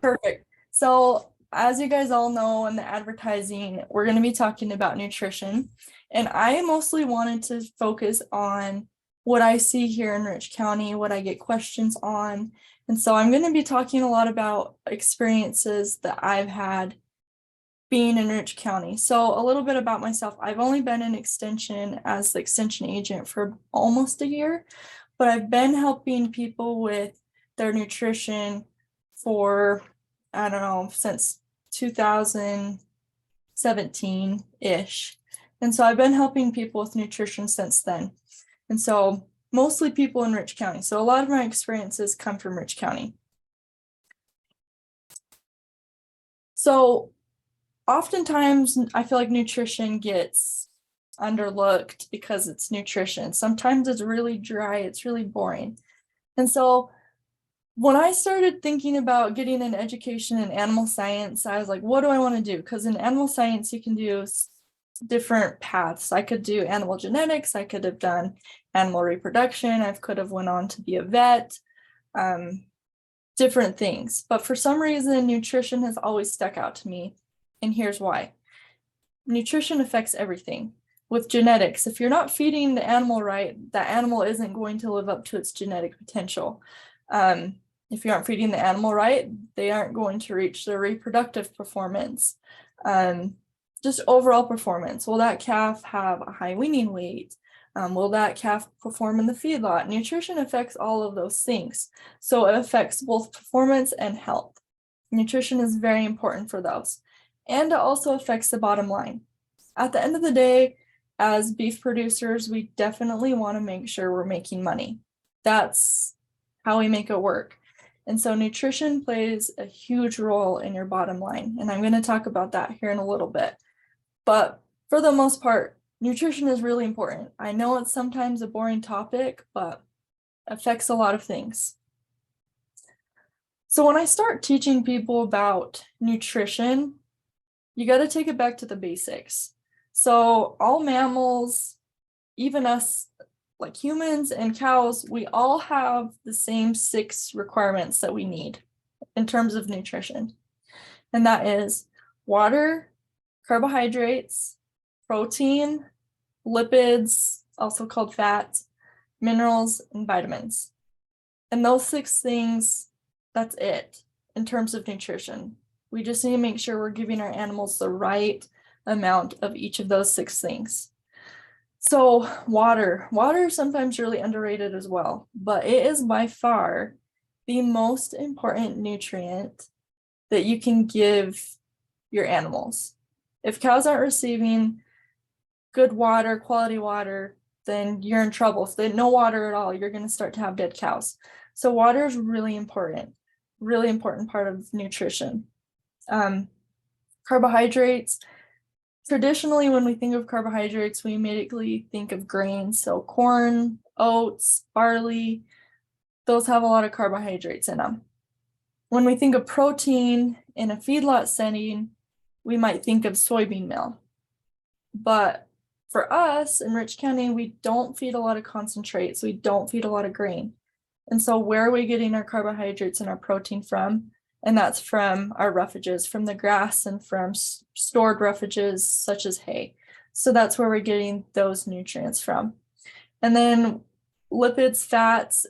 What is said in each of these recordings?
Perfect. So, as you guys all know in the advertising, we're going to be talking about nutrition. And I mostly wanted to focus on what I see here in Rich County, what I get questions on. And so I'm going to be talking a lot about experiences that I've had being in Rich County. So a little bit about myself. I've only been in extension as the extension agent for almost a year, but I've been helping people with their nutrition for, I don't know, since 2017-ish. And so I've been helping people with nutrition since then. And so mostly people in Rich County. So a lot of my experiences come from Rich County. So oftentimes I feel like nutrition gets underlooked because it's nutrition. Sometimes it's really dry, it's really boring. And so when I started thinking about getting an education in animal science, I was like, what do I want to do? Because in animal science, you can do different paths. I could do animal genetics, I could have done animal reproduction, I could have went on to be a vet, different things. But for some reason, nutrition has always stuck out to me. And here's why. Nutrition affects everything. With genetics, if you're not feeding the animal right, that animal isn't going to live up to its genetic potential. If you aren't feeding the animal right, they aren't going to reach their reproductive performance. Just overall performance. Will that calf have a high weaning weight? Will that calf perform in the feedlot? Nutrition affects all of those things. So it affects both performance and health. Nutrition is very important for those. And it also affects the bottom line. At the end of the day, as beef producers, we definitely want to make sure we're making money. That's how we make it work. And so nutrition plays a huge role in your bottom line. And I'm going to talk about that here in a little bit. But for the most part, nutrition is really important. I know it's sometimes a boring topic, but affects a lot of things. So when I start teaching people about nutrition, you got to take it back to the basics. So all mammals, even us, like humans and cows, we all have the same 6 requirements that we need in terms of nutrition. And that is water, carbohydrates, protein, lipids, also called fats, minerals, and vitamins. And those 6 things, that's it in terms of nutrition. We just need to make sure we're giving our animals the right amount of each of those 6 things. So water is sometimes really underrated as well, but it is by far the most important nutrient that you can give your animals. If cows aren't receiving good water, quality water, then you're in trouble. If they have no water at all, you're going to start to have dead cows. So water is really important part of nutrition. Carbohydrates. Traditionally, when we think of carbohydrates, we immediately think of grains. So corn, oats, barley, those have a lot of carbohydrates in them. When we think of protein in a feedlot setting, we might think of soybean meal. But for us in Rich County, we don't feed a lot of concentrates. We don't feed a lot of grain. And so where are we getting our carbohydrates and our protein from? And that's from our roughages, from the grass and from stored roughages such as hay. So that's where we're getting those nutrients from. And then lipids, fats,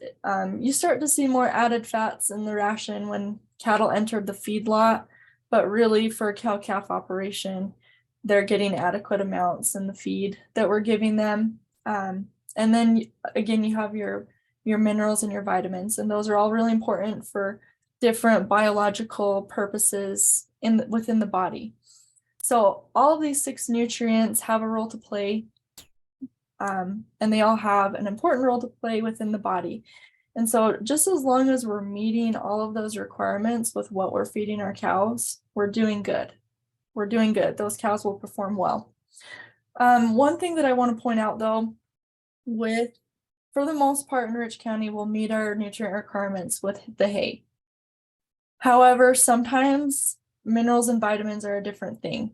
you start to see more added fats in the ration when cattle entered the feedlot, but really for a cow-calf operation, they're getting adequate amounts in the feed that we're giving them. And then again, you have your minerals and your vitamins, and those are all really important for different biological purposes within the body. So all of these 6 nutrients have a role to play, and they all have an important role to play within the body. And so just as long as we're meeting all of those requirements with what we're feeding our cows, we're doing good. We're doing good. Those cows will perform well. One thing that I want to point out though, for the most part in Rich County, we'll meet our nutrient requirements with the hay. However, sometimes minerals and vitamins are a different thing.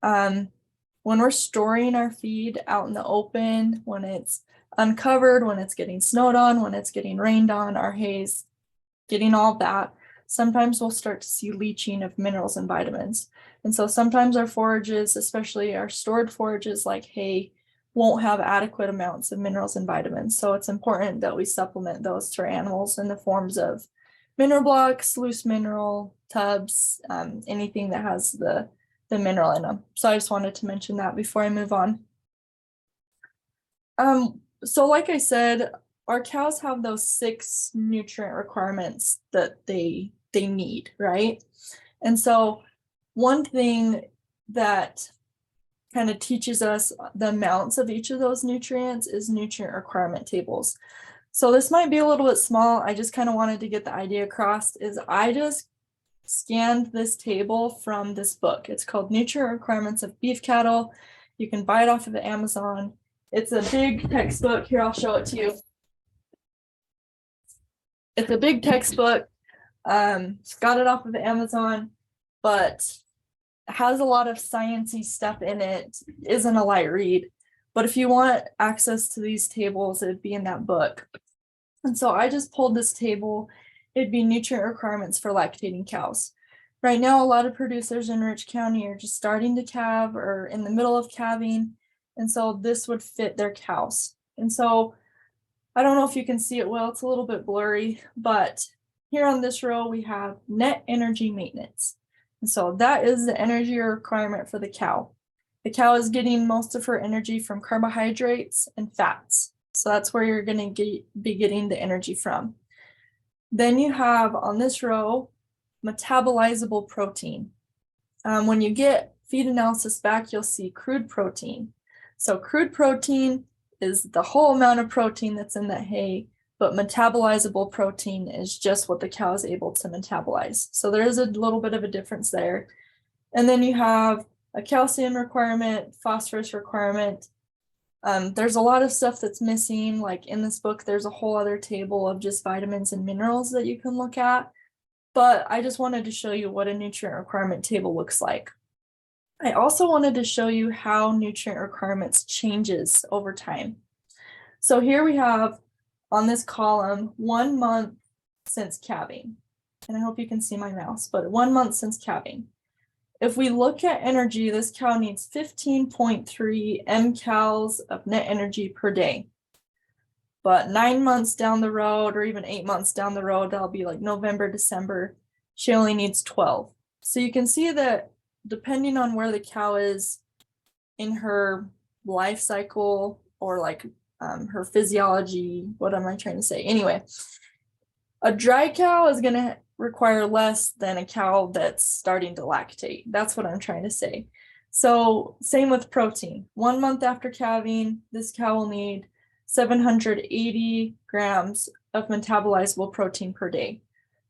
When we're storing our feed out in the open, when it's uncovered, when it's getting snowed on, when it's getting rained on, our hay's getting all that, sometimes we'll start to see leaching of minerals and vitamins. And so sometimes our forages, especially our stored forages like hay, won't have adequate amounts of minerals and vitamins. So it's important that we supplement those to our animals in the forms of mineral blocks, loose mineral tubs, anything that has the mineral in them. So I just wanted to mention that before I move on. So like I said, our cows have those 6 nutrient requirements that they need, right? And so one thing that kind of teaches us the amounts of each of those nutrients is nutrient requirement tables. So this might be a little bit small. I just kind of wanted to get the idea across is I just scanned this table from this book. It's called Nutrient Requirements of Beef Cattle. You can buy it off of Amazon. It's a big textbook. Here, I'll show it to you. It's a big textbook. Got it off of Amazon, but has a lot of sciencey stuff in it. Isn't a light read, but if you want access to these tables, it'd be in that book. And so I just pulled this table. It'd be nutrient requirements for lactating cows. Right now, a lot of producers in Rich County are just starting to calve or in the middle of calving. And so this would fit their cows. And so I don't know if you can see it well, it's a little bit blurry, but here on this row, we have net energy maintenance. And so that is the energy requirement for the cow. The cow is getting most of her energy from carbohydrates and fats. So that's where you're going to be getting the energy from. Then you have on this row, metabolizable protein. When you get feed analysis back, you'll see crude protein. So crude protein is the whole amount of protein that's in that hay, but metabolizable protein is just what the cow is able to metabolize. So there is a little bit of a difference there. And then you have a calcium requirement, phosphorus requirement. There's a lot of stuff that's missing. Like in this book, there's a whole other table of just vitamins and minerals that you can look at. But I just wanted to show you what a nutrient requirement table looks like. I also wanted to show you how nutrient requirements changes over time. So here we have on this column 1 month since calving. And I hope you can see my mouse, but 1 month since calving. If we look at energy, this cow needs 15.3 mcals of net energy per day. But 9 months down the road, or even 8 months down the road, that'll be like November, December, she only needs 12. So you can see that depending on where the cow is in her life cycle or like her physiology, what am I trying to say? Anyway, a dry cow is going to require less than a cow that's starting to lactate. That's what I'm trying to say. So same with protein. 1 month after calving, this cow will need 780 grams of metabolizable protein per day.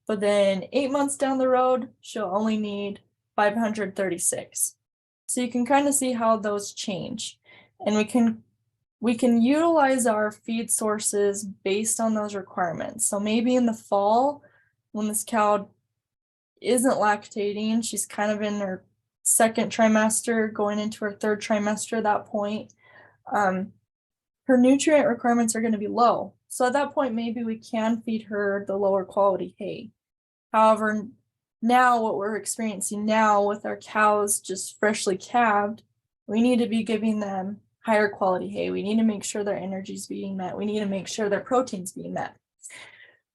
But then 8 months down the road, she'll only need 536. So you can kind of see how those change. And we can utilize our feed sources based on those requirements. So maybe in the fall, when this cow isn't lactating, she's kind of in her 2nd trimester, going into her 3rd trimester at that point, her nutrient requirements are going to be low. So at that point, maybe we can feed her the lower quality hay. However, now what we're experiencing now with our cows just freshly calved, we need to be giving them higher quality hay. We need to make sure their energy is being met. We need to make sure their protein's being met.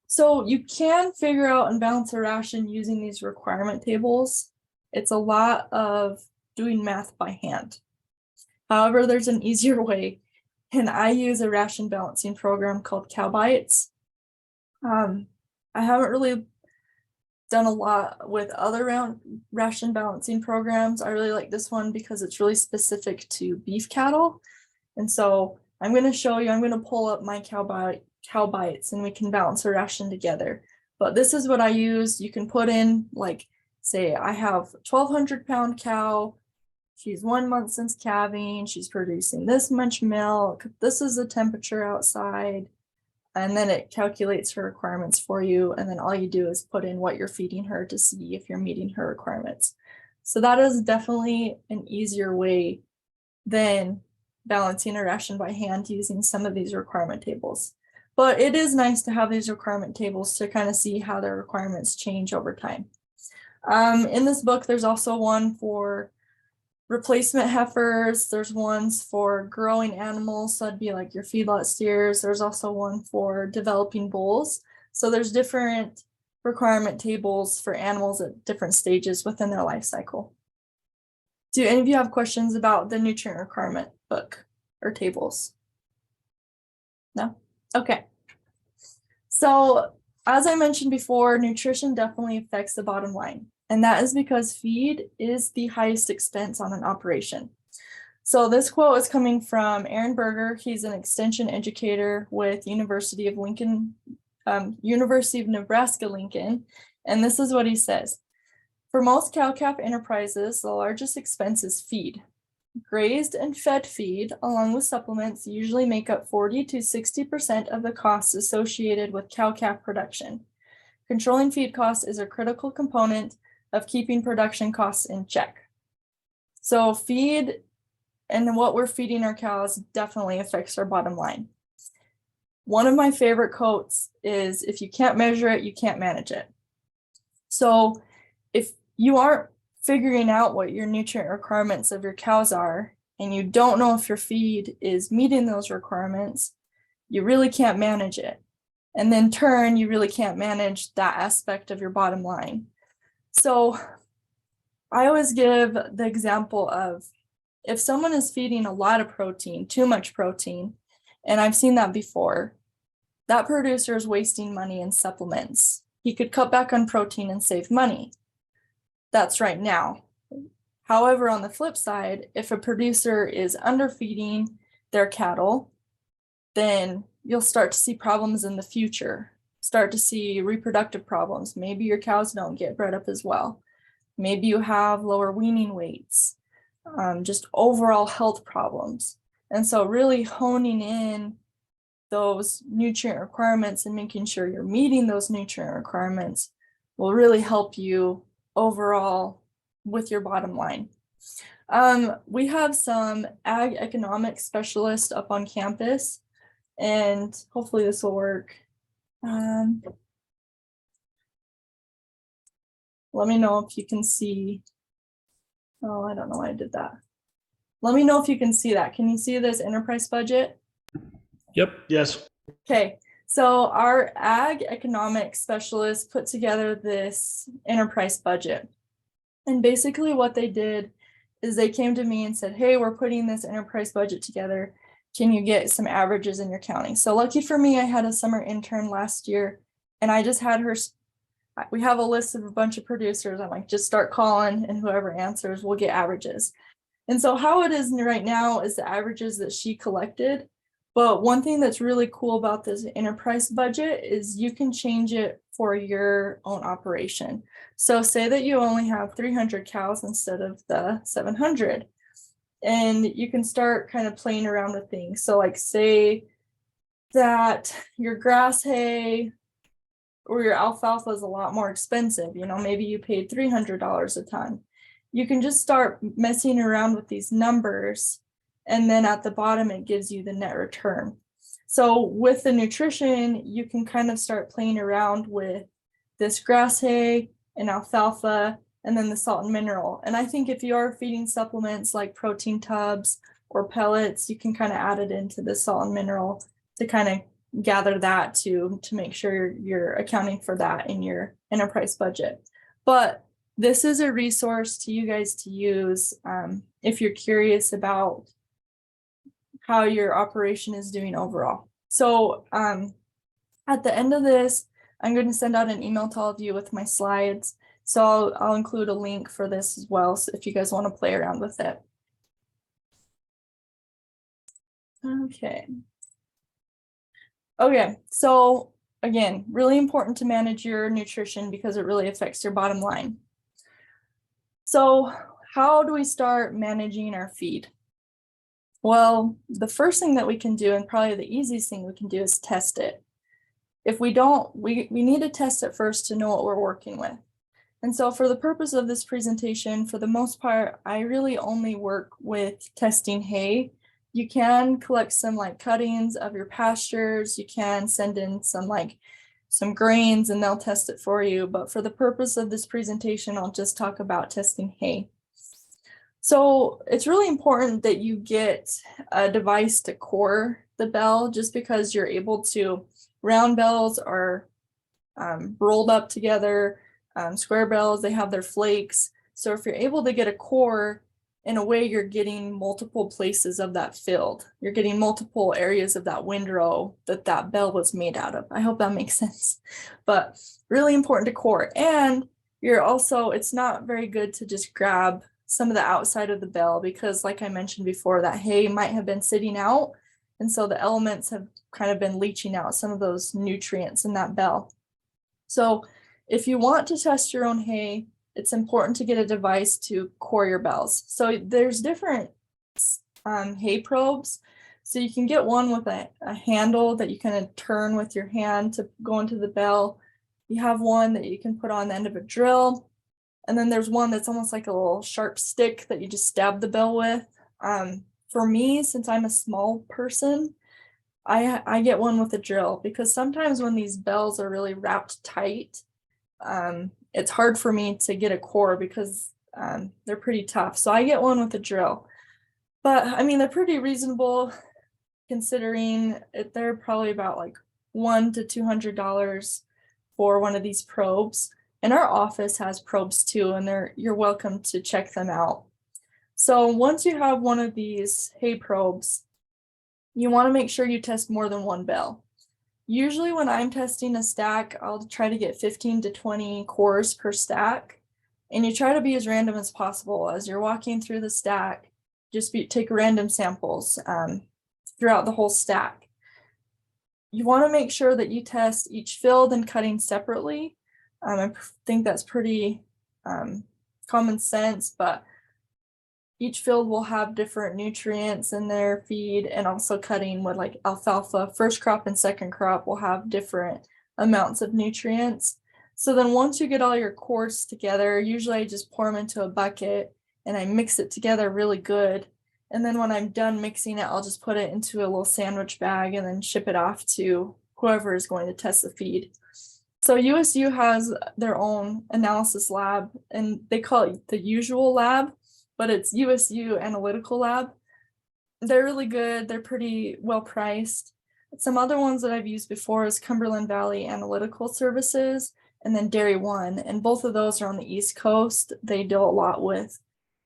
So you can figure out and balance a ration using these requirement tables. It's a lot of doing math by hand. However, there's an easier way, and I use a ration balancing program called Cow Bites. I haven't really done a lot with other ration balancing programs. I really like this one because it's really specific to beef cattle. And so I'm going to show you, I'm going to pull up my Cow Bites and we can balance a ration together. But this is what I use. You can put in, like, say I have 1,200 pound cow. She's 1 month since calving. She's producing this much milk. This is the temperature outside. And then it calculates her requirements for you. And then all you do is put in what you're feeding her to see if you're meeting her requirements. So that is definitely an easier way than balancing a ration by hand using some of these requirement tables. But it is nice to have these requirement tables to kind of see how their requirements change over time. In this book, there's also one for replacement heifers. There's ones for growing animals, so that'd be like your feedlot steers. There's also one for developing bulls. So there's different requirement tables for animals at different stages within their life cycle. Do any of you have questions about the nutrient requirement book or tables? No? Okay. So as I mentioned before, nutrition definitely affects the bottom line. And that is because feed is the highest expense on an operation. So this quote is coming from Aaron Berger. He's an extension educator with University of Nebraska Lincoln. And this is what he says. For most cow-calf enterprises, the largest expense is feed. Grazed and fed feed, along with supplements, usually make up 40 to 60% of the costs associated with cow-calf production. Controlling feed costs is a critical component of keeping production costs in check. So feed and what we're feeding our cows definitely affects our bottom line. One of my favorite quotes is, if you can't measure it, you can't manage it. So if you aren't figuring out what your nutrient requirements of your cows are, and you don't know if your feed is meeting those requirements, you really can't manage it. And then in turn, you really can't manage that aspect of your bottom line. So I always give the example of, if someone is feeding a lot of protein, too much protein, and I've seen that before, that producer is wasting money in supplements. He could cut back on protein and save money. That's right now. However, on the flip side, if a producer is underfeeding their cattle, then you'll start to see problems in the future. Start to see reproductive problems. Maybe your cows don't get bred up as well. Maybe you have lower weaning weights, just overall health problems. And so really honing in those nutrient requirements and making sure you're meeting those nutrient requirements will really help you overall with your bottom line. We have some ag economics specialists up on campus, and hopefully this will work. Let me know if you can see. Oh, I don't know why I did that. Let me know if you can see that. Can you see this enterprise budget? Yep. Yes. Okay. So our ag economics specialists put together this enterprise budget. And basically what they did is they came to me and said, hey, we're putting this enterprise budget together. Can you get some averages in your county? So lucky for me, I had a summer intern last year, and I just had her, we have a list of a bunch of producers. I'm like, just start calling, and whoever answers will get averages. And so how it is right now is the averages that she collected. But one thing that's really cool about this enterprise budget is you can change it for your own operation. So say that you only have 300 cows instead of the 700. And you can start kind of playing around with things. So like say that your grass hay or your alfalfa is a lot more expensive. You know, maybe you paid $300 a ton. You can just start messing around with these numbers, and then at the bottom, it gives you the net return. So with the nutrition, you can kind of start playing around with this grass hay and alfalfa, and then the salt and mineral. And I think if you are feeding supplements like protein tubs or pellets, you can kind of add it into the salt and mineral to kind of gather that to make sure you're accounting for that in your enterprise budget. But this is a resource to you guys to use if you're curious about how your operation is doing overall. So at the end of this, I'm going to send out an email to all of you with my slides. So I'll include a link for this as well, so if you guys want to play around with it. Okay. Okay, so again, really important to manage your nutrition because it really affects your bottom line. So how do we start managing our feed? Well, the first thing that we can do, and probably the easiest thing we can do, is test it. If we don't, we need to test it first to know what we're working with. And so for the purpose of this presentation, for the most part, I really only work with testing hay You can collect some like cuttings of your pastures. You can send in some grains and they'll test it for you. But for the purpose of this presentation, I'll just talk about testing hay. So it's really important that you get a device to core the bell, just because you're able to, round bells are rolled up together, square bells, they have their flakes. So if you're able to get a core, in a way you're getting multiple places of that filled. You're getting multiple areas of that windrow that bell was made out of. I hope that makes sense. But really important to core. And you're also, it's not very good to just grab some of the outside of the bell, because like I mentioned before, that hay might have been sitting out. And so the elements have kind of been leaching out some of those nutrients in that bell. So if you want to test your own hay, it's important to get a device to core your bells. So there's different hay probes. So you can get one with a handle that you kind of turn with your hand to go into the bell. You have one that you can put on the end of a drill. And then there's one that's almost like a little sharp stick that you just stab the bell with. For me, since I'm a small person, I get one with a drill, because sometimes when these bells are really wrapped tight, it's hard for me to get a core because they're pretty tough. So I get one with a drill. But I mean, they're pretty reasonable considering they're probably about like $100 to $200 for one of these probes. And our office has probes too, and you're welcome to check them out. So once you have one of these hay probes, you want to make sure you test more than one bell. Usually when I'm testing a stack, I'll try to get 15 to 20 cores per stack. And you try to be as random as possible. As you're walking through the stack, just take random samples throughout the whole stack. You want to make sure that you test each filled and cutting separately. I think that's pretty common sense, but each field will have different nutrients in their feed, and also cutting with like alfalfa, first crop and second crop will have different amounts of nutrients. So then once you get all your cores together, usually I just pour them into a bucket and I mix it together really good. And then when I'm done mixing it, I'll just put it into a little sandwich bag and then ship it off to whoever is going to test the feed. So USU has their own analysis lab, and they call it the usual lab, but it's USU Analytical Lab. They're really good. They're pretty well priced. Some other ones that I've used before is Cumberland Valley Analytical Services, and then Dairy One, and both of those are on the East Coast. They deal a lot with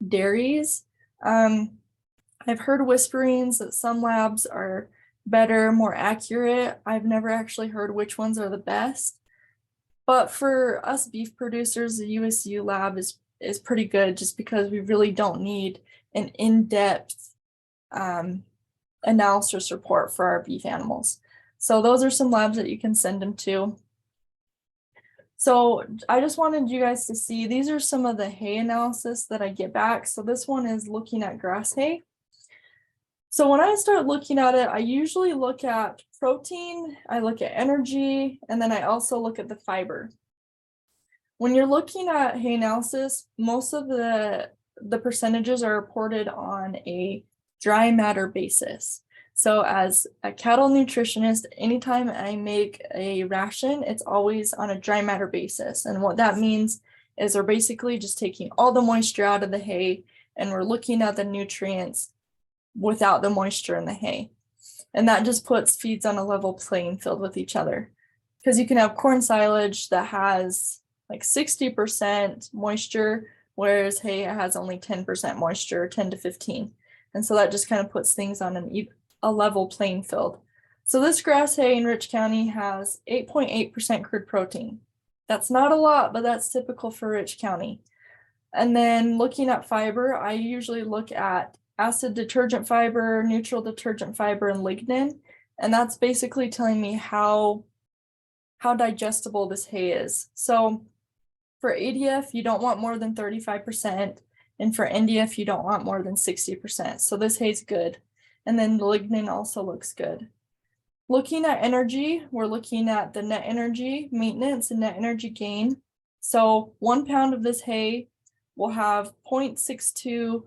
dairies. I've heard whisperings that some labs are better, more accurate. I've never actually heard which ones are the best. But for us beef producers, the USU lab is pretty good, just because we really don't need an in-depth analysis report for our beef animals. So those are some labs that you can send them to. So I just wanted you guys to see, these are some of the hay analysis that I get back. So this one is looking at grass hay. So when I start looking at it, I usually look at protein, I look at energy, and then I also look at the fiber. When you're looking at hay analysis, most of the percentages are reported on a dry matter basis. So as a cattle nutritionist, anytime I make a ration, it's always on a dry matter basis. And what that means is we're basically just taking all the moisture out of the hay, and we're looking at the nutrients without the moisture in the hay. And that just feeds on a level playing field with each other. Because you can have corn silage that has like 60% moisture, whereas hay has only 10% moisture, 10 to 15. And so that just kind of puts things on a level playing field. So this grass hay in Rich County has 8.8% crude protein. That's not a lot, but that's typical for Rich County. And then looking at fiber, I usually look at acid detergent fiber, neutral detergent fiber, and lignin. And that's basically telling me how digestible this hay is. So for ADF, you don't want more than 35%. And for NDF, you don't want more than 60%. So this hay's good. And then the lignin also looks good. Looking at energy, we're looking at the net energy maintenance and net energy gain. So 1 pound of this hay will have 0.62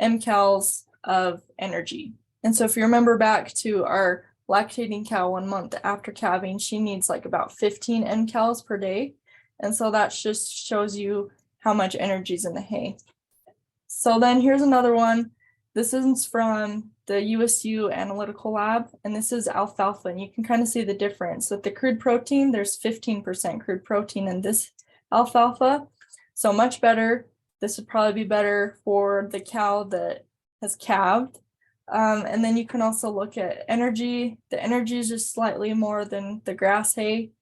mcals of energy. And so if you remember back to our lactating cow 1 month after calving, she needs like about 15 mcals per day. And so that just shows you how much energy is in the hay. So then here's another one. This is from the USU analytical lab, and this is alfalfa, and you can kind of see the difference. With the crude protein, there's 15% crude protein in this alfalfa, so much better. This would probably be better for the cow that has calved. And then you can also look at energy. The energy is just slightly more than the grass hay.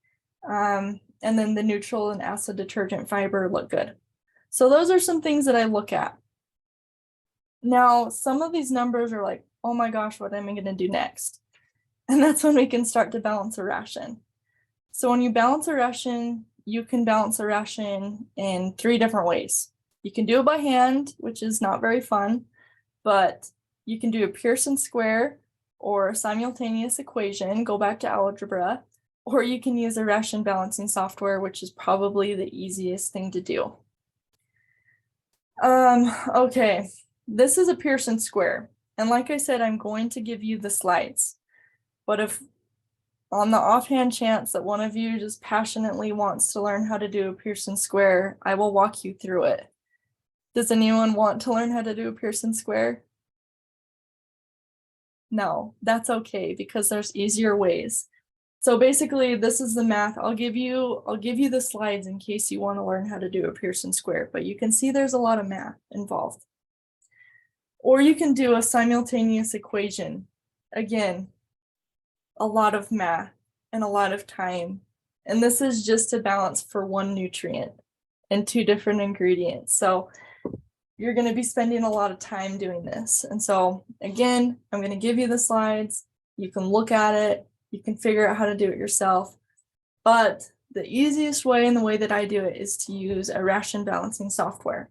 And then the neutral and acid detergent fiber look good. So those are some things that I look at. Now, some of these numbers are like, oh my gosh, what am I going to do next? And that's when we can start to balance a ration. So when you balance a ration, you can balance a ration in 3 different ways. You can do it by hand, which is not very fun, but you can do a Pearson square or a simultaneous equation, go back to algebra, or you can use a ration balancing software, which is probably the easiest thing to do. Okay, this is a Pearson square. And like I said, I'm going to give you the slides. But if on the offhand chance that one of you just passionately wants to learn how to do a Pearson square, I will walk you through it. Does anyone want to learn how to do a Pearson square? No, that's okay, because there's easier ways. So basically, this is the math. I'll give you the slides in case you want to learn how to do a Pearson square, but you can see there's a lot of math involved. Or you can do a simultaneous equation. Again, a lot of math and a lot of time. And this is just to balance for 1 nutrient and 2 different ingredients. So you're going to be spending a lot of time doing this. And so again, I'm going to give you the slides. You can look at it. You can figure out how to do it yourself. But the easiest way and the way that I do it is to use a ration balancing software.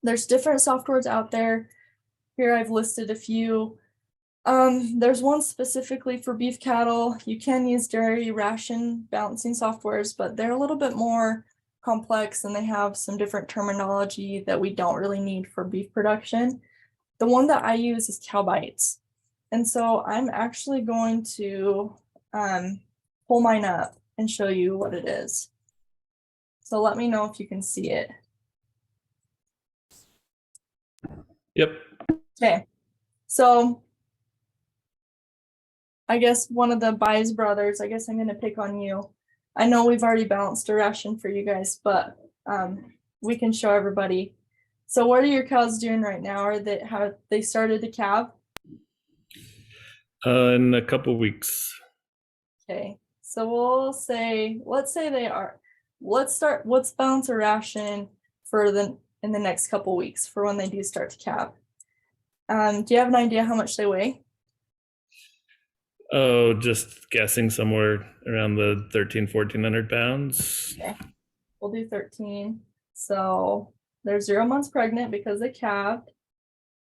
There's different softwares out there. Here I've listed a few. There's one specifically for beef cattle. You can use dairy ration balancing softwares, but they're a little bit more complex and they have some different terminology that we don't really need for beef production. The one that I use is CowBites. And so I'm actually going to pull mine up and show you what it is. So let me know if you can see it. Yep. Okay, so I guess one of the Buys brothers, I guess I'm going to pick on you. I know we've already balanced a ration for you guys, but we can show everybody. So what are your cows doing right now? Have they started to calve? In a couple weeks. Okay, so let's say they are. Let's balance a ration for in the next couple weeks for when they do start to calve. Do you have an idea how much they weigh? Oh, just guessing somewhere around the 1,400 pounds. Okay, we'll do 13. So they're 0 months pregnant because they calved.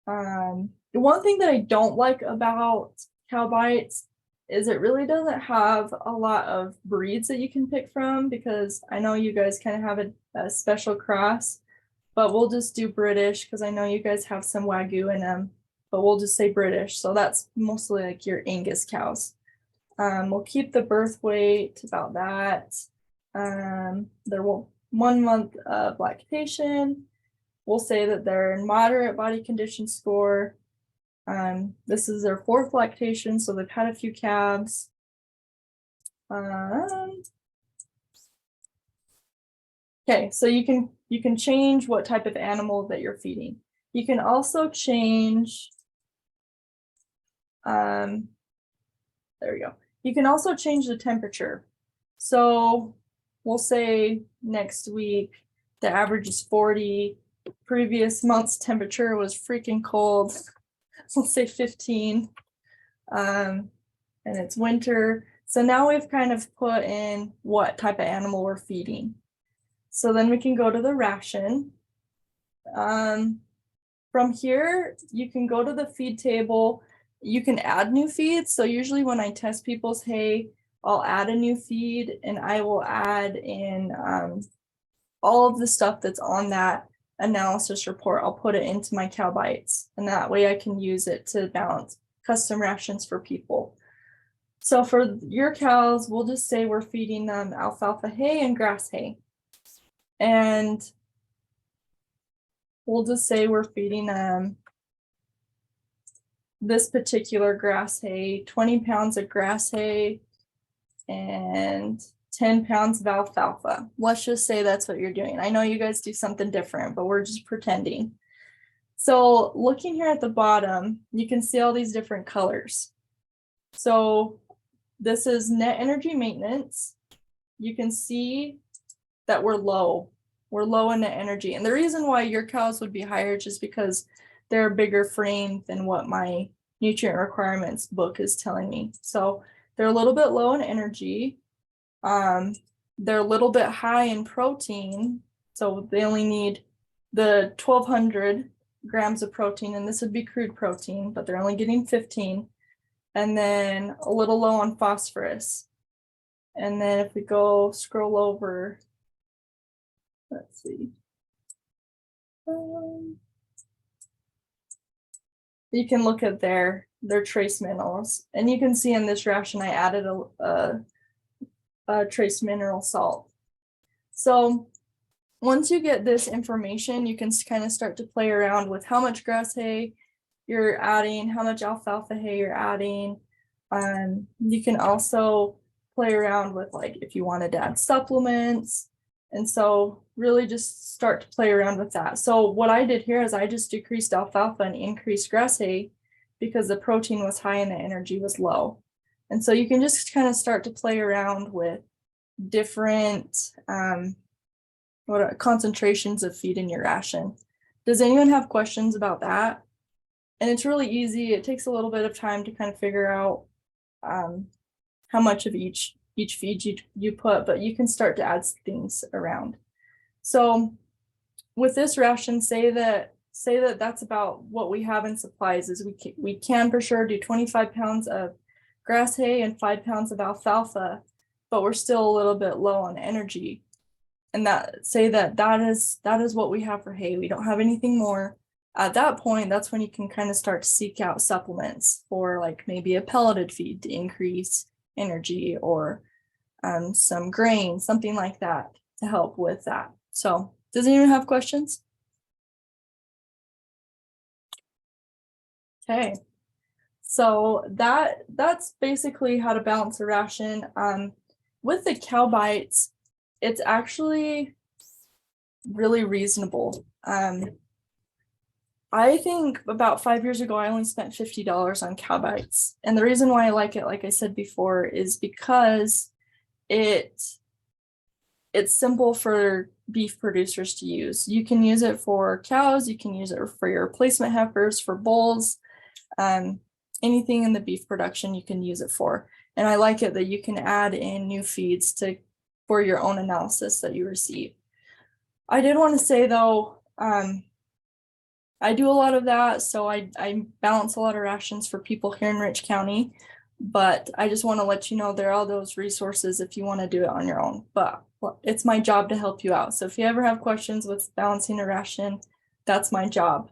The one thing that I don't like about CowBites is it really doesn't have a lot of breeds that you can pick from, because I know you guys kind of have a special cross, but we'll just do British because I know you guys have some Wagyu in them, but we'll just say British. So that's mostly like your Angus cows. We'll keep the birth weight about that. They're 1 month of lactation. We'll say that they're in moderate body condition score. This is their 4th lactation, so they've had a few calves. Okay, so you can change what type of animal that you're feeding. You can also change, there we go. You can also change the temperature. So we'll say next week the average is 40. Previous month's temperature was freaking cold. We'll say 15. And it's winter. So now we've kind of put in what type of animal we're feeding. So then we can go to the ration. From here, you can go to the feed table. You can add new feeds. So usually when I test people's hay, I'll add a new feed and I will add in all of the stuff that's on that analysis report. I'll put it into my CowBites, and that way I can use it to balance. custom rations for people. So for your cows, we'll just say we're feeding them alfalfa hay and grass hay. And we'll just say we're feeding them this particular grass hay, 20 pounds of grass hay and 10 pounds of alfalfa. Let's just say that's what you're doing. I know you guys do something different, but we're just pretending. So looking here at the bottom, you can see all these different colors. So this is net energy maintenance. You can see that we're low. We're low in net energy. And the reason why your cows would be higher is just because they're a bigger frame than what my nutrient requirements book is telling me. So they're a little bit low in energy. They're a little bit high in protein. So they only need the 1,200 grams of protein, and this would be crude protein, but they're only getting 15. And then a little low on phosphorus. And then if we go scroll over, let's see. You can look at their trace minerals, and you can see in this ration I added a trace mineral salt. So once you get this information, you can kind of start to play around with how much grass hay you're adding, how much alfalfa hay you're adding. You can also play around with, like, if you wanted to add supplements. And so really just start to play around with that. So what I did here is I just decreased alfalfa and increased grass hay because the protein was high and the energy was low. And so you can just kind of start to play around with different concentrations of feed in your ration. Does anyone have questions about that? And it's really easy. It takes a little bit of time to kind of figure out how much of each feed you put, but you can start to add things around. So with this ration, say that that's about what we have in supplies. Is we can for sure do 25 pounds of grass hay and 5 pounds of alfalfa, but we're still a little bit low on energy. And that is what we have for hay. We don't have anything more. At that point, that's when you can kind of start to seek out supplements for, like, maybe a pelleted feed to increase energy, or some grain, something like that to help with that. So does anyone have questions? Okay, so that's basically how to balance a ration. With the cow bites, it's actually really reasonable. I think about 5 years ago, I only spent $50 on cow bites. And the reason why I like it, like I said before, is because it's simple for beef producers to use. You can use it for cows, you can use it for your replacement heifers, for bulls, anything in the beef production you can use it for. And I like it that you can add in new feeds for your own analysis that you receive. I did want to say though, I do a lot of that, so I balance a lot of rations for people here in Rich County, but I just want to let you know there are all those resources if you want to do it on your own. But it's my job to help you out. So if you ever have questions with balancing a ration, that's my job.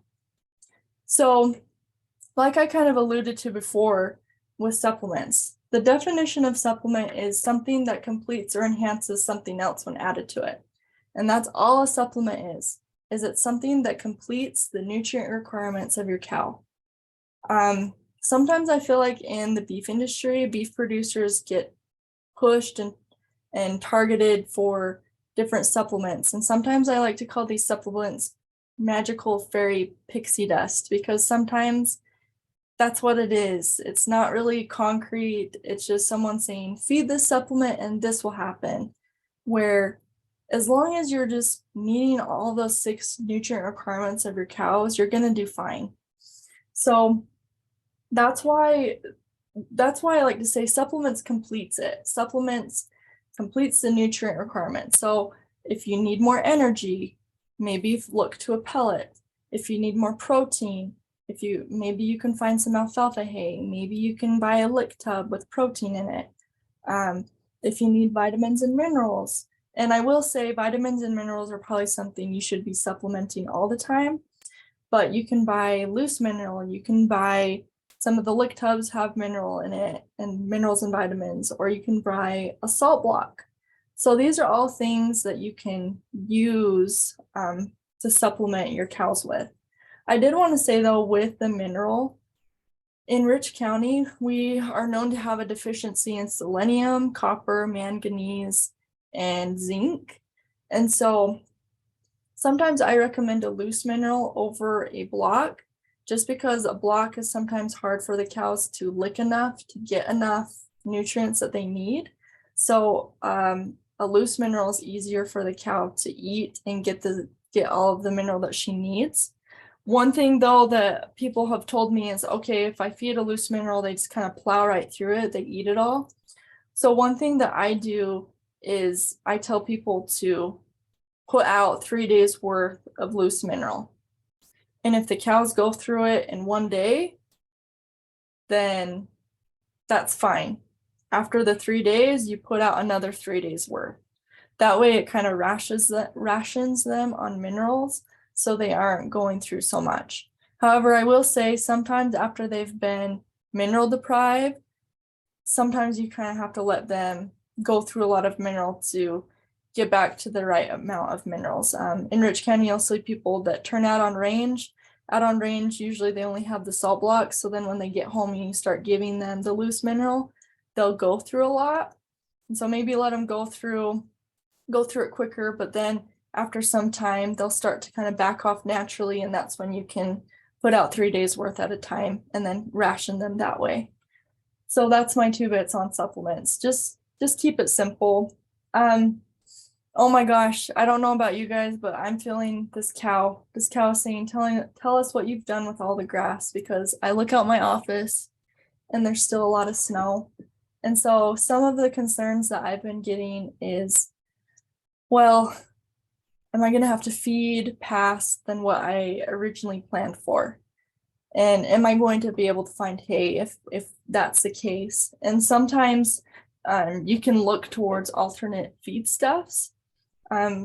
So like I kind of alluded to before with supplements, the definition of supplement is something that completes or enhances something else when added to it. And that's all a supplement is it something that completes the nutrient requirements of your cow. Sometimes I feel like in the beef industry, beef producers get pushed and targeted for different supplements. And sometimes I like to call these supplements magical fairy pixie dust, because sometimes that's what it is. It's not really concrete. It's just someone saying, feed this supplement and this will happen. Where as long as you're just meeting all those 6 nutrient requirements of your cows, you're going to do fine. So that's why I like to say supplements completes it. Supplements completes the nutrient requirements. So if you need more energy, maybe look to a pellet. If you need more protein, maybe you can find some alfalfa hay. Maybe you can buy a lick tub with protein in it. If you need vitamins and minerals, and I will say vitamins and minerals are probably something you should be supplementing all the time, but you can buy loose mineral, you can buy some of the lick tubs have mineral in it and minerals and vitamins, or you can buy a salt block. So these are all things that you can use to supplement your cows with. I did want to say though, with the mineral, in Rich County, we are known to have a deficiency in selenium, copper, manganese, and zinc. And so sometimes I recommend a loose mineral over a block, just because a block is sometimes hard for the cows to lick enough to get enough nutrients that they need. So a loose mineral is easier for the cow to eat and get all of the mineral that she needs. One thing though that people have told me is, okay, if I feed a loose mineral, they just kind of plow right through it, they eat it all. So one thing that I do is I tell people to put out 3 days worth of loose mineral. And if the cows go through it in 1 day, then that's fine. After the 3 days, you put out another 3 days worth. That way it kind of rations them on minerals, so they aren't going through so much. However, I will say sometimes after they've been mineral deprived, sometimes you kind of have to let them go through a lot of mineral to get back to the right amount of minerals. In Rich County, you'll see people that turn out on range. Out on range, usually they only have the salt blocks. So then when they get home and you start giving them the loose mineral, they'll go through a lot. And so maybe let them go through it quicker, but then after some time, they'll start to kind of back off naturally. And that's when you can put out 3 days worth at a time and then ration them that way. So that's my 2 bits on supplements. Just keep it simple. Oh my gosh, I don't know about you guys, but I'm feeling this cow saying, tell us what you've done with all the grass, because I look out my office and there's still a lot of snow. And so some of the concerns that I've been getting is, well, am I going to have to feed past than what I originally planned for? And am I going to be able to find hay if that's the case? And sometimes you can look towards alternate feedstuffs.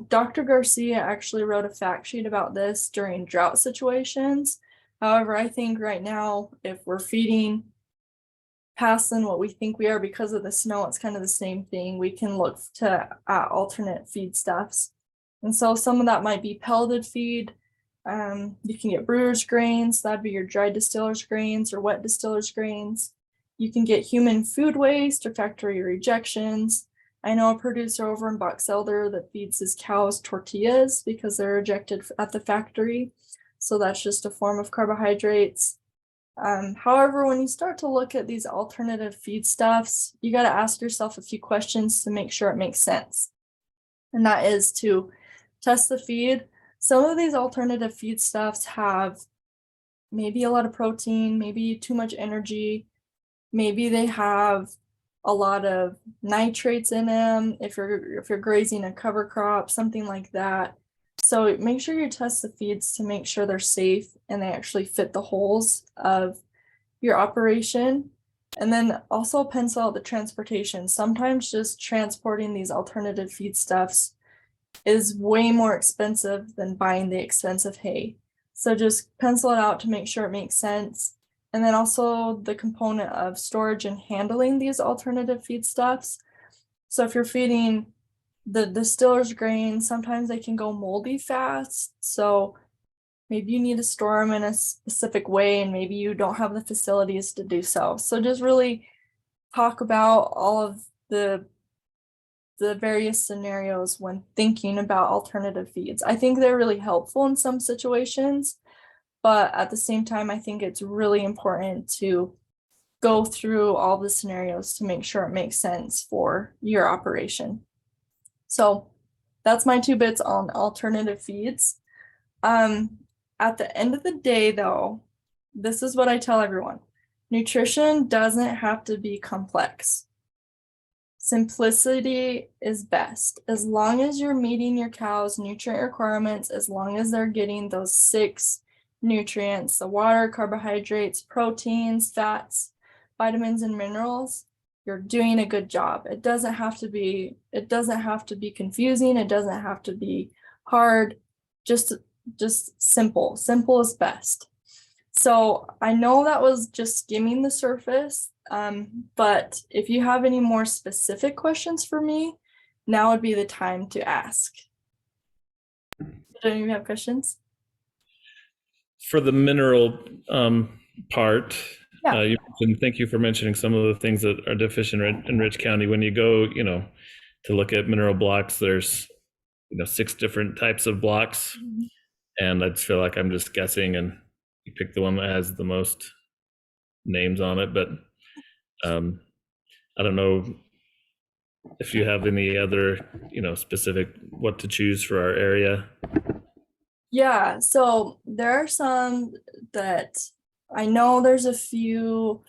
Dr. Garcia actually wrote a fact sheet about this during drought situations. However, I think right now, if we're feeding past than what we think we are because of the snow, it's kind of the same thing. We can look to alternate feedstuffs. And so some of that might be pelleted feed. You can get brewer's grains, that'd be your dry distiller's grains or wet distiller's grains. You can get human food waste or factory rejections. I know a producer over in Box Elder that feeds his cows tortillas because they're rejected at the factory. So that's just a form of carbohydrates. However, when you start to look at these alternative feedstuffs, you got to ask yourself a few questions to make sure it makes sense. And that is to test the feed. Some of these alternative feedstuffs have maybe a lot of protein, maybe too much energy, maybe they have a lot of nitrates in them if you're grazing a cover crop, something like that. So make sure you test the feeds to make sure they're safe and they actually fit the holes of your operation. And then also pencil out the transportation. Sometimes just transporting these alternative feedstuffs is way more expensive than buying the expensive hay. So just pencil it out to make sure it makes sense. And then also the component of storage and handling these alternative feedstuffs. So if you're feeding the distiller's grain, sometimes they can go moldy fast. So maybe you need to store them in a specific way and maybe you don't have the facilities to do so. So just really talk about all of the various scenarios when thinking about alternative feeds. I think they're really helpful in some situations, but at the same time, I think it's really important to go through all the scenarios to make sure it makes sense for your operation. So that's my 2 bits on alternative feeds. At the end of the day, though, this is what I tell everyone. Nutrition doesn't have to be complex. Simplicity is best. As long as you're meeting your cows' nutrient requirements, as long as they're getting those 6 nutrients, the water, carbohydrates, proteins, fats, vitamins, and minerals, you're doing a good job. It doesn't have to be confusing. It doesn't have to be hard. Just simple. Simple is best. So I know that was just skimming the surface, but if you have any more specific questions for me, now would be the time to ask. Do you have questions? For the mineral part, Yeah. thank you for mentioning some of the things that are deficient in Rich County. When you go, to look at mineral blocks, there's 6 different types of blocks, Mhm. and I just feel like I'm just guessing, and you pick the one that has the most names on it. But I don't know if you have any other, specific what to choose for our area. Yeah, so there are some that I know there's a few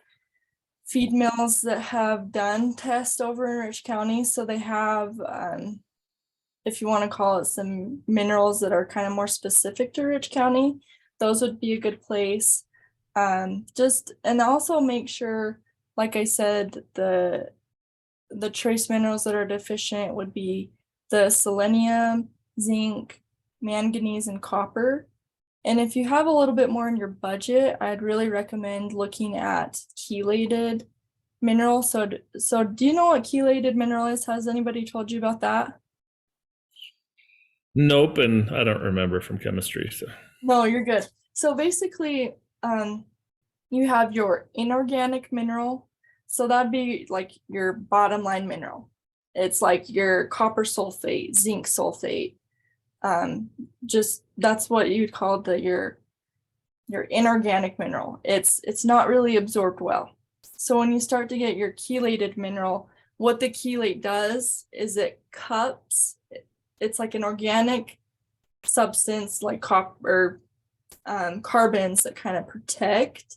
feed mills that have done tests over in Rich County. So they have, if you want to call it, some minerals that are kind of more specific to Rich County. Those would be a good place. Just and also make sure, like I said, the trace minerals that are deficient would be the selenium, zinc, manganese, and copper. And if you have a little bit more in your budget, I'd really recommend looking at chelated mineral. So do you know what chelated mineral is? Has anybody told you about that? Nope, and I don't remember from chemistry. So No, you're good. So basically, you have your inorganic mineral. So that'd be like your bottom line mineral. It's like your copper sulfate, zinc sulfate. Just that's what you'd call your inorganic mineral. It's not really absorbed well. So when you start to get your chelated mineral, what the chelate does is it cups. It's like an organic substance like copper, carbons that kind of protect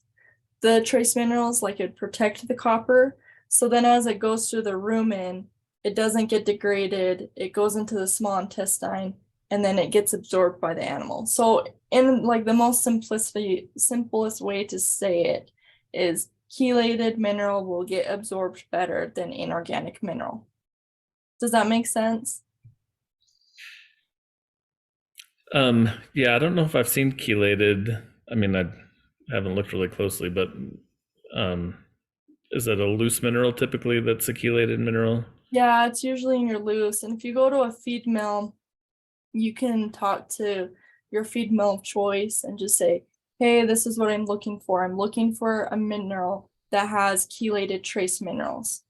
the trace minerals, like it protect the copper. So then as it goes through the rumen, it doesn't get degraded. It goes into the small intestine and then it gets absorbed by the animal. So in like the most simplest way to say it is chelated mineral will get absorbed better than inorganic mineral. Does that make sense? yeah, I don't know if I've seen chelated. I mean, I haven't looked really closely, but um, is it a loose mineral typically that's a chelated mineral? Yeah, it's usually in your loose. And if you go to a feed mill, you can talk to your feed mill of choice and just say, hey, this is what I'm looking for. I'm looking for a mineral that has chelated trace minerals.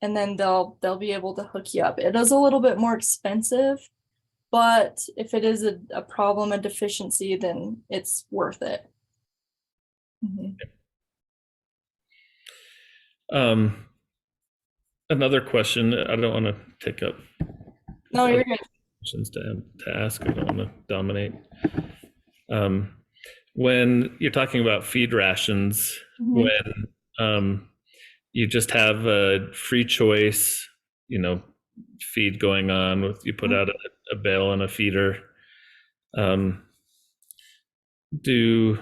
And then they'll be able to hook you up. It is a little bit more expensive, but if it is a problem, a deficiency, then it's worth it. Mhm. Um, Another question. I don't want to take up No, other you're good. questions to ask. I don't want to dominate. Um, when you're talking about feed rations, Mhm. when you just have a free choice, you know, feed going on with you put out a bale and a feeder. Um, do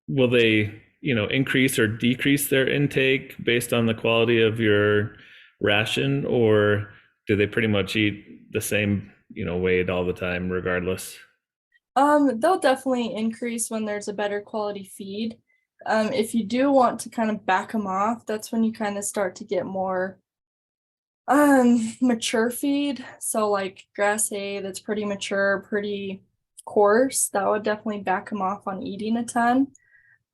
will they, increase or decrease their intake based on the quality of your ration, or do they pretty much eat the same, weight all the time, regardless? They'll definitely increase when there's a better quality feed. If you do want to kind of back them off, that's when you kind of start to get more mature feed. So like grass hay that's pretty mature, pretty coarse, that would definitely back them off on eating a ton.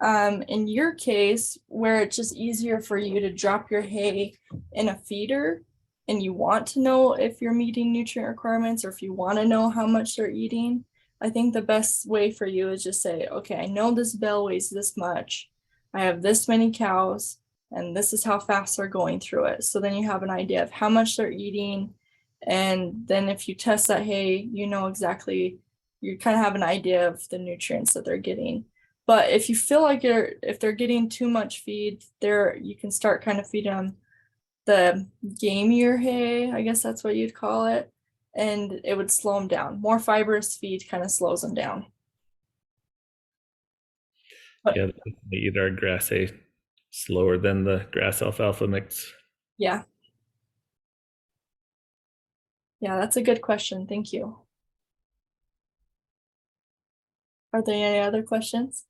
In your case, where it's just easier for you to drop your hay in a feeder and you want to know if you're meeting nutrient requirements or if you want to know how much they're eating, I think the best way for you is just say, okay, I know this bale weighs this much. I have this many cows, and this is how fast they're going through it. So then you have an idea of how much they're eating. And then if you test that hay, you know exactly, you kind of have an idea of the nutrients that they're getting. But if you feel like if they're getting too much feed, you can start kind of feeding them the gamier hay, I guess that's what you'd call it, and it would slow them down. More fibrous feed kind of slows them down. But Yeah, they eat our grass hay slower than the grass alfalfa mix. yeah, yeah, that's a good question. Thank you. Are there any other questions?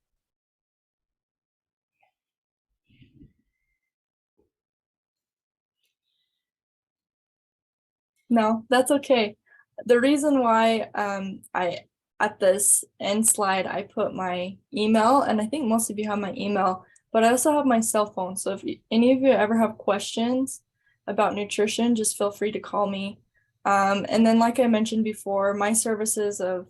No, that's okay. The reason why I at this end slide I put my email, and I think most of you have my email, but I also have my cell phone. So if any of you ever have questions about nutrition, just feel free to call me. And then like I mentioned before, my services of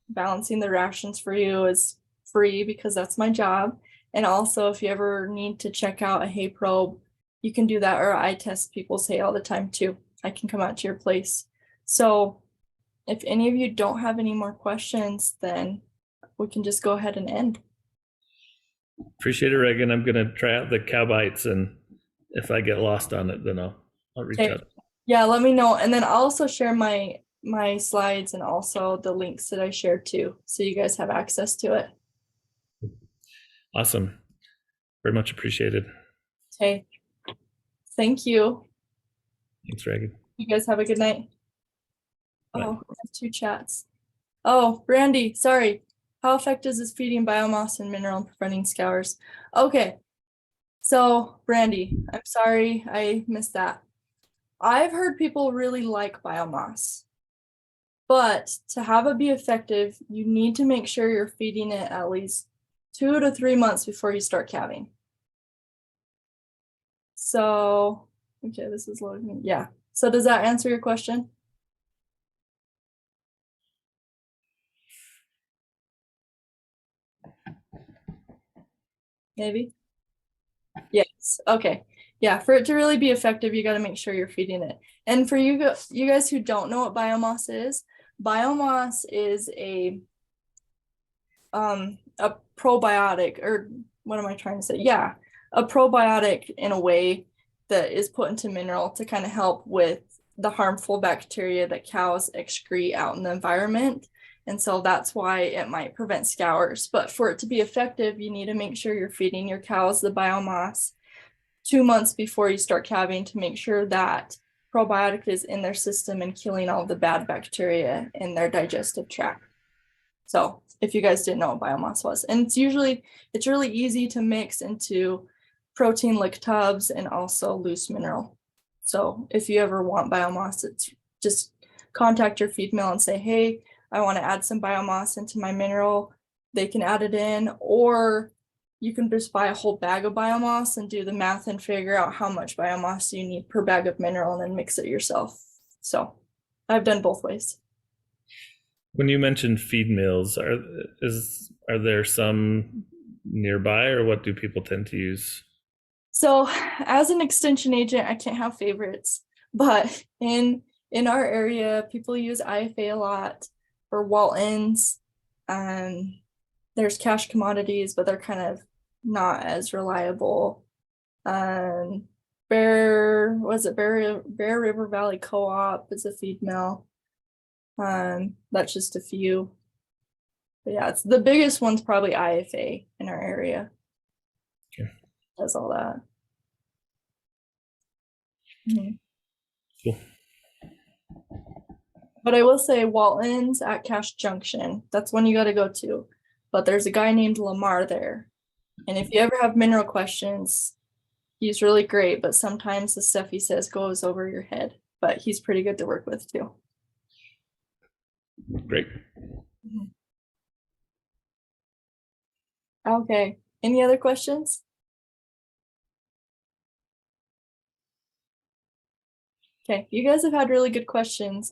balancing the rations for you is free because that's my job. And also if you ever need to check out a hay probe, you can do that, or I test people's hay all the time too. I can come out to your place. So if any of you don't have any more questions, then we can just go ahead and end. Appreciate it, Regan. I'm gonna try out the cow bites, and if I get lost on it, then I'll reach Okay. out. Yeah, let me know. And then I'll also share my slides and also the links that I shared too, so you guys have access to it. Awesome. Very much appreciated. Okay. Thank you. Thanks, Regan. You guys have a good night. Bye. Oh, I have two chats. Oh, Brandy, sorry. How effective is feeding biomass and mineral and preventing scours? Okay. So, Brandy, I'm sorry I missed that. I've heard people really like biomass, but to have it be effective, you need to make sure you're feeding it at least 2 to 3 months before you start calving. So, okay, this is loading. Yeah. So does that answer your question? Maybe? Yes. Okay. Yeah, for it to really be effective, you got to make sure you're feeding it. And for you guys who don't know what biomass is a probiotic, or what am I trying to say? Yeah, a probiotic in a way that is put into mineral to kind of help with the harmful bacteria that cows excrete out in the environment. And so that's why it might prevent scours. But for it to be effective, you need to make sure you're feeding your cows the biomass 2 months before you start calving to make sure that probiotic is in their system and killing all the bad bacteria in their digestive tract. So if you guys didn't know what biomass was, and it's really easy to mix into protein lick tubs and also loose mineral. So if you ever want biomass, it's just contact your feed mill and say, hey, I want to add some biomass into my mineral. They can add it in, or you can just buy a whole bag of biomass and do the math and figure out how much biomass you need per bag of mineral and then mix it yourself. So I've done both ways. When you mentioned feed mills, are there some nearby, or what do people tend to use? So as an extension agent, I can't have favorites, but in our area, people use IFA a lot for Waltons. There's Cash Commodities, but they're kind of not as reliable. Bear River Valley Co-op is a feed mill. That's just a few. But yeah, it's the biggest one's probably IFA in our area. Okay. Does all that. Mm-hmm. Cool. But I will say Waltons at Cash Junction, that's one you got to go to. But there's a guy named Lamar there. And if you ever have mineral questions, he's really great, but sometimes the stuff he says goes over your head. But he's pretty good to work with too. Great. Okay. Any other questions? Okay, you guys have had really good questions.